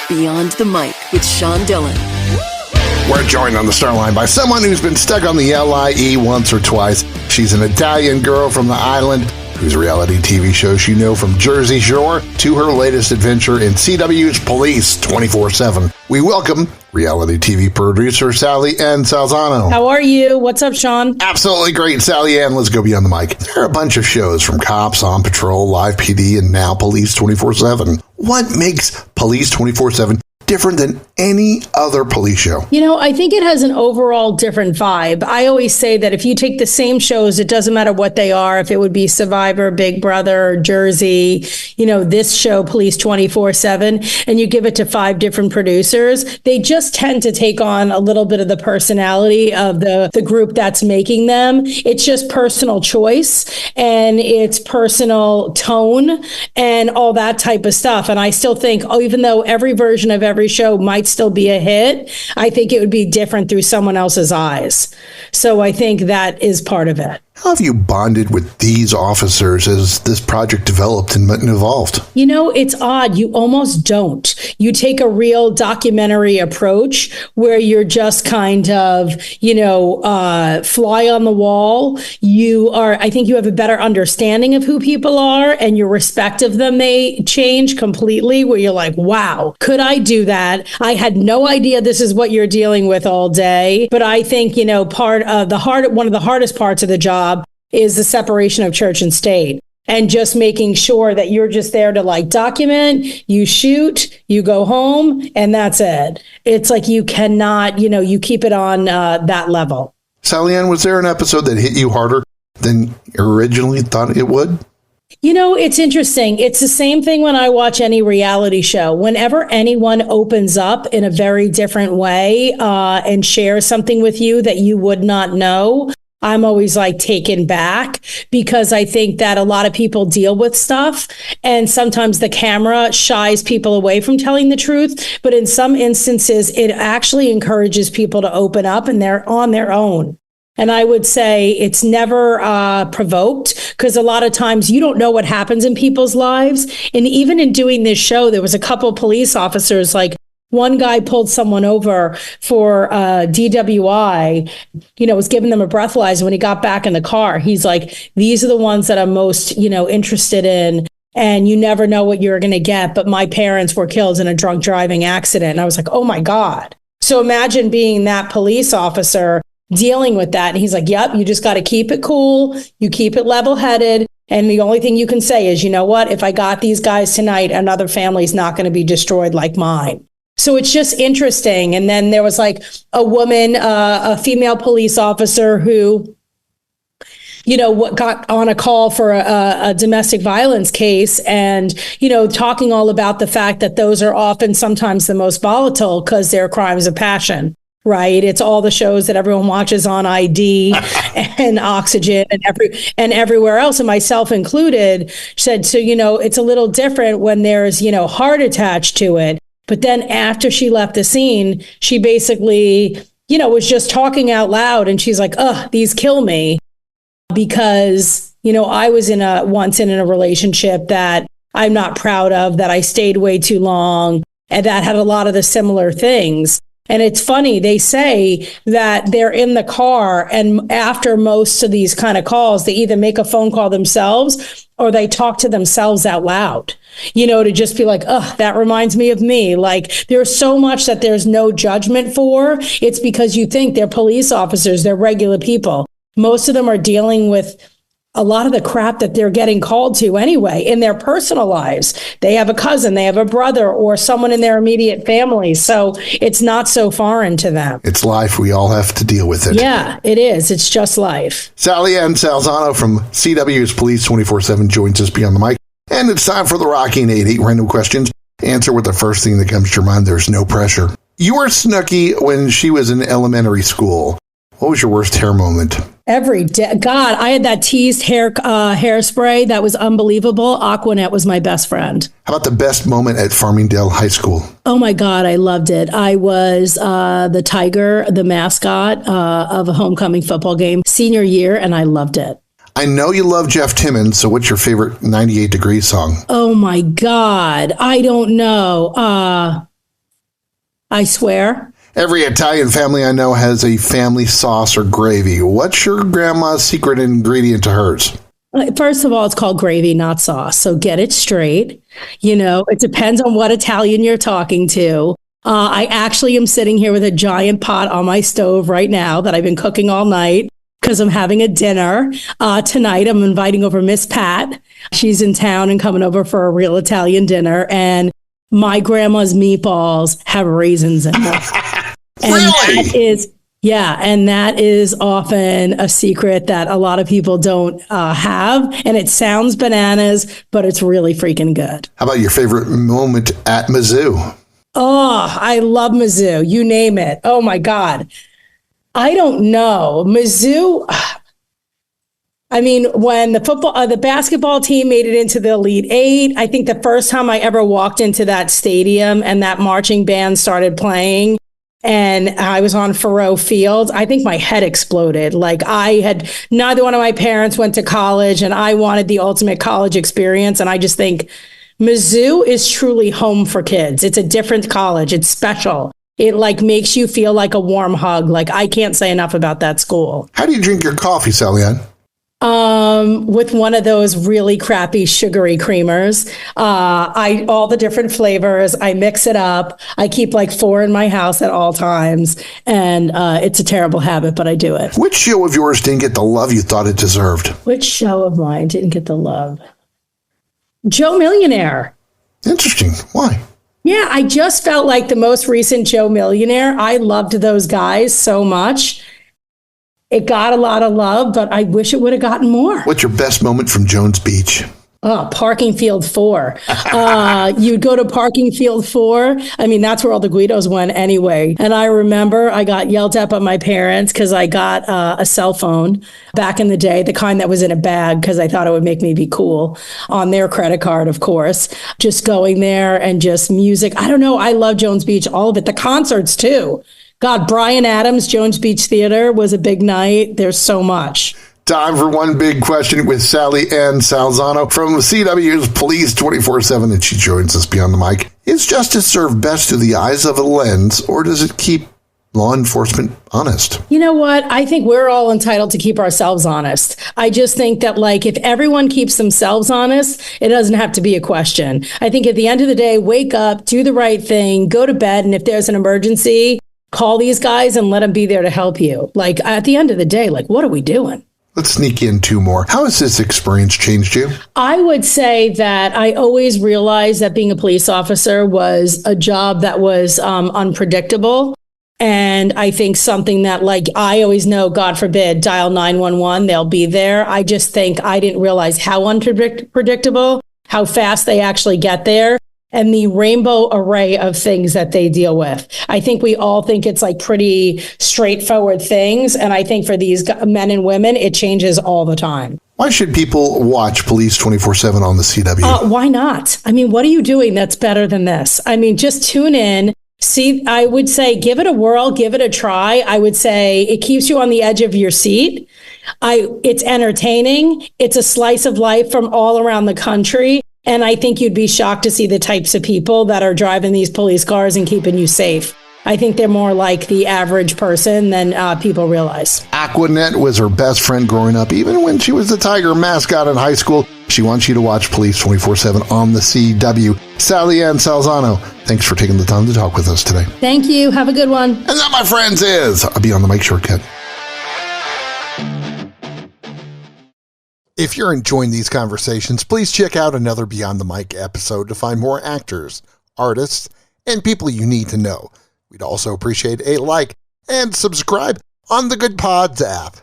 Beyond the Mic with Sean Dillon. We're joined on the Starline by someone who's been stuck on the LIE once or twice. She's an Italian girl from the island whose reality TV shows you know from Jersey Shore to her latest adventure in CW's Police 24/7. We welcome reality TV producer SallyAnn Salsano. How are you? What's up, Sean? Absolutely great, SallyAnn. Let's go beyond the mic. There are a bunch of shows from Cops, On Patrol, Live PD, and now Police 24/7. What makes Police 24/7 different than any other police show? You know, I think it has an overall different vibe. I always say that if you take the same shows, it doesn't matter what they are, if it would be Survivor, Big Brother, Jersey, this show, Police 24/7, and you give it to 5 different producers, they just tend to take on a little bit of the personality of the group that's making them. It's just personal choice and it's personal tone and all that type of stuff. And I still think, even though every version of every show might still be a hit, I think it would be different through someone else's eyes. So I think that is part of it. How have you bonded with these officers as this project developed and evolved? It's odd. You almost don't. You take a real documentary approach where you're just kind of, fly on the wall. I think you have a better understanding of who people are, and your respect of them may change completely, where you're like, wow, could I do that? I had no idea this is what you're dealing with all day. But I think, one of the hardest parts of the job is the separation of church and state, and just making sure that you're just there to document, you shoot, you go home, and that's it. It's like you cannot, you keep it on that level. SallyAnn, was there an episode that hit you harder than you originally thought it would? It's interesting. It's the same thing when I watch any reality show. Whenever anyone opens up in a very different way and shares something with you that you would not know, I'm always taken back, because I think that a lot of people deal with stuff and sometimes the camera shies people away from telling the truth. But in some instances, it actually encourages people to open up, and they're on their own. And I would say it's never provoked, because a lot of times you don't know what happens in people's lives. And even in doing this show, there was a couple police officers, one guy pulled someone over for DWI, was giving them a breathalyzer. When he got back in the car, he's like, these are the ones that I'm most, interested in. And you never know what you're going to get. But my parents were killed in a drunk driving accident. And I was like, oh, my God. So imagine being that police officer dealing with that. And he's like, yep, you just got to keep it cool. You keep it level headed. And the only thing you can say is, you know what, if I got these guys tonight, another family's not going to be destroyed like mine. So it's just interesting. And then there was a woman, a female police officer who, got on a call for a domestic violence case, and, talking all about the fact that those are often sometimes the most volatile because they're crimes of passion. Right. It's all the shows that everyone watches on ID and Oxygen and everywhere else, and myself included, said, so, it's a little different when there's, heart attached to it. But then after she left the scene, she basically, was just talking out loud, and she's like, these kill me, because, I was once in a relationship that I'm not proud of, that I stayed way too long, and that had a lot of the similar things. And it's funny, they say that they're in the car, and after most of these kind of calls, they either make a phone call themselves or they talk to themselves out loud, to just be like, that reminds me of me. There's so much that there's no judgment for. It's because you think they're police officers, they're regular people. Most of them are dealing with a lot of the crap that they're getting called to anyway in their personal lives. They have a cousin, they have a brother, or someone in their immediate family. So it's not so foreign to them. It's life. We all have to deal with it. Yeah, it is. It's just life. SallyAnn Salsano from CW's Police 24/7 joins us beyond the mic. And it's time for the Rocking 88 random questions. Answer with the first thing that comes to your mind. There's no pressure. You were Snooki when she was in elementary school. What was your worst hair moment? Every day. God, I had that teased hairspray. That was unbelievable. Aquanet was my best friend. How about the best moment at Farmingdale High School? Oh my God, I loved it. I was the Tiger, the mascot of a homecoming football game senior year, and I loved it. I know you love Jeff Timmons, so what's your favorite 98 Degrees song? Oh my God, I don't know. I swear. Every Italian family I know has a family sauce or gravy. What's your grandma's secret ingredient to hers? First of all, it's called gravy, not sauce. So get it straight. It depends on what Italian you're talking to. I actually am sitting here with a giant pot on my stove right now that I've been cooking all night because I'm having a dinner. Tonight, I'm inviting over Miss Pat. She's in town and coming over for a real Italian dinner. And my grandma's meatballs have raisins in them. And Really? that is often a secret that a lot of people don't have. And it sounds bananas, but it's really freaking good. How about your favorite moment at Mizzou? Oh, I love Mizzou. You name it. Oh, my God. I don't know. Mizzou. I mean, when the basketball team made it into the Elite Eight, I think the first time I ever walked into that stadium and that marching band started playing, and I was on Faurot Field, I think my head exploded. Like, neither one of my parents went to college, and I wanted the ultimate college experience. And I just think Mizzou is truly home for kids. It's a different college. It's special. It makes you feel like a warm hug. Like, I can't say enough about that school. How do you drink your coffee, SallyAnn? With one of those really crappy sugary creamers. All the different flavors, I mix it up. I keep 4 in my house at all times. And it's a terrible habit, but I do it. Which show of yours didn't get the love you thought it deserved? Which show of mine didn't get the love? Joe Millionaire. Interesting. Why? Yeah, I just felt like the most recent Joe Millionaire. I loved those guys so much. It got a lot of love, but I wish it would have gotten more. What's your best moment from Jones Beach? Oh, Parking Field 4. You'd go to Parking Field 4. I mean, that's where all the Guidos went anyway. And I remember I got yelled at by my parents because I got a cell phone back in the day, the kind that was in a bag because I thought it would make me be cool, on their credit card, of course. Just going there and just music. I don't know. I love Jones Beach, all of it. The concerts, too. God, Bryan Adams, Jones Beach Theater was a big night. There's so much. Time for one big question with SallyAnn Salsano from CW's Police 24/7, and she joins us beyond the mic. Is justice served best through the eyes of a lens, or does it keep law enforcement honest? You know what? I think we're all entitled to keep ourselves honest. I just think that if everyone keeps themselves honest, it doesn't have to be a question. I think at the end of the day, wake up, do the right thing, go to bed, and if there's an emergency, call these guys and let them be there to help you. At the end of the day, what are we doing? Let's sneak in 2 more. How has this experience changed you? I would say that I always realized that being a police officer was a job that was unpredictable. And I think something that I always know, God forbid, dial 911, they'll be there. I just think I didn't realize how unpredictable, how fast they actually get there, and the rainbow array of things that they deal with. I think we all think it's pretty straightforward things. And I think for these men and women, it changes all the time. Why should people watch Police 24/7 on the CW? Why not? I mean, what are you doing that's better than this? I mean, just tune in. See, I would say give it a whirl, give it a try. I would say it keeps you on the edge of your seat. It's entertaining. It's a slice of life from all around the country. And I think you'd be shocked to see the types of people that are driving these police cars and keeping you safe. I think they're more like the average person than people realize. Aquanet was her best friend growing up. Even when she was the Tiger mascot in high school, she wants you to watch Police 24/7 on the CW. SallyAnn Salsano, thanks for taking the time to talk with us today. Thank you. Have a good one. And that, my friends, is a Beyond the Mic shortcut. If you're enjoying these conversations, please check out another Beyond the Mic episode to find more actors, artists, and people you need to know. We'd also appreciate a like and subscribe on the Good Pods app.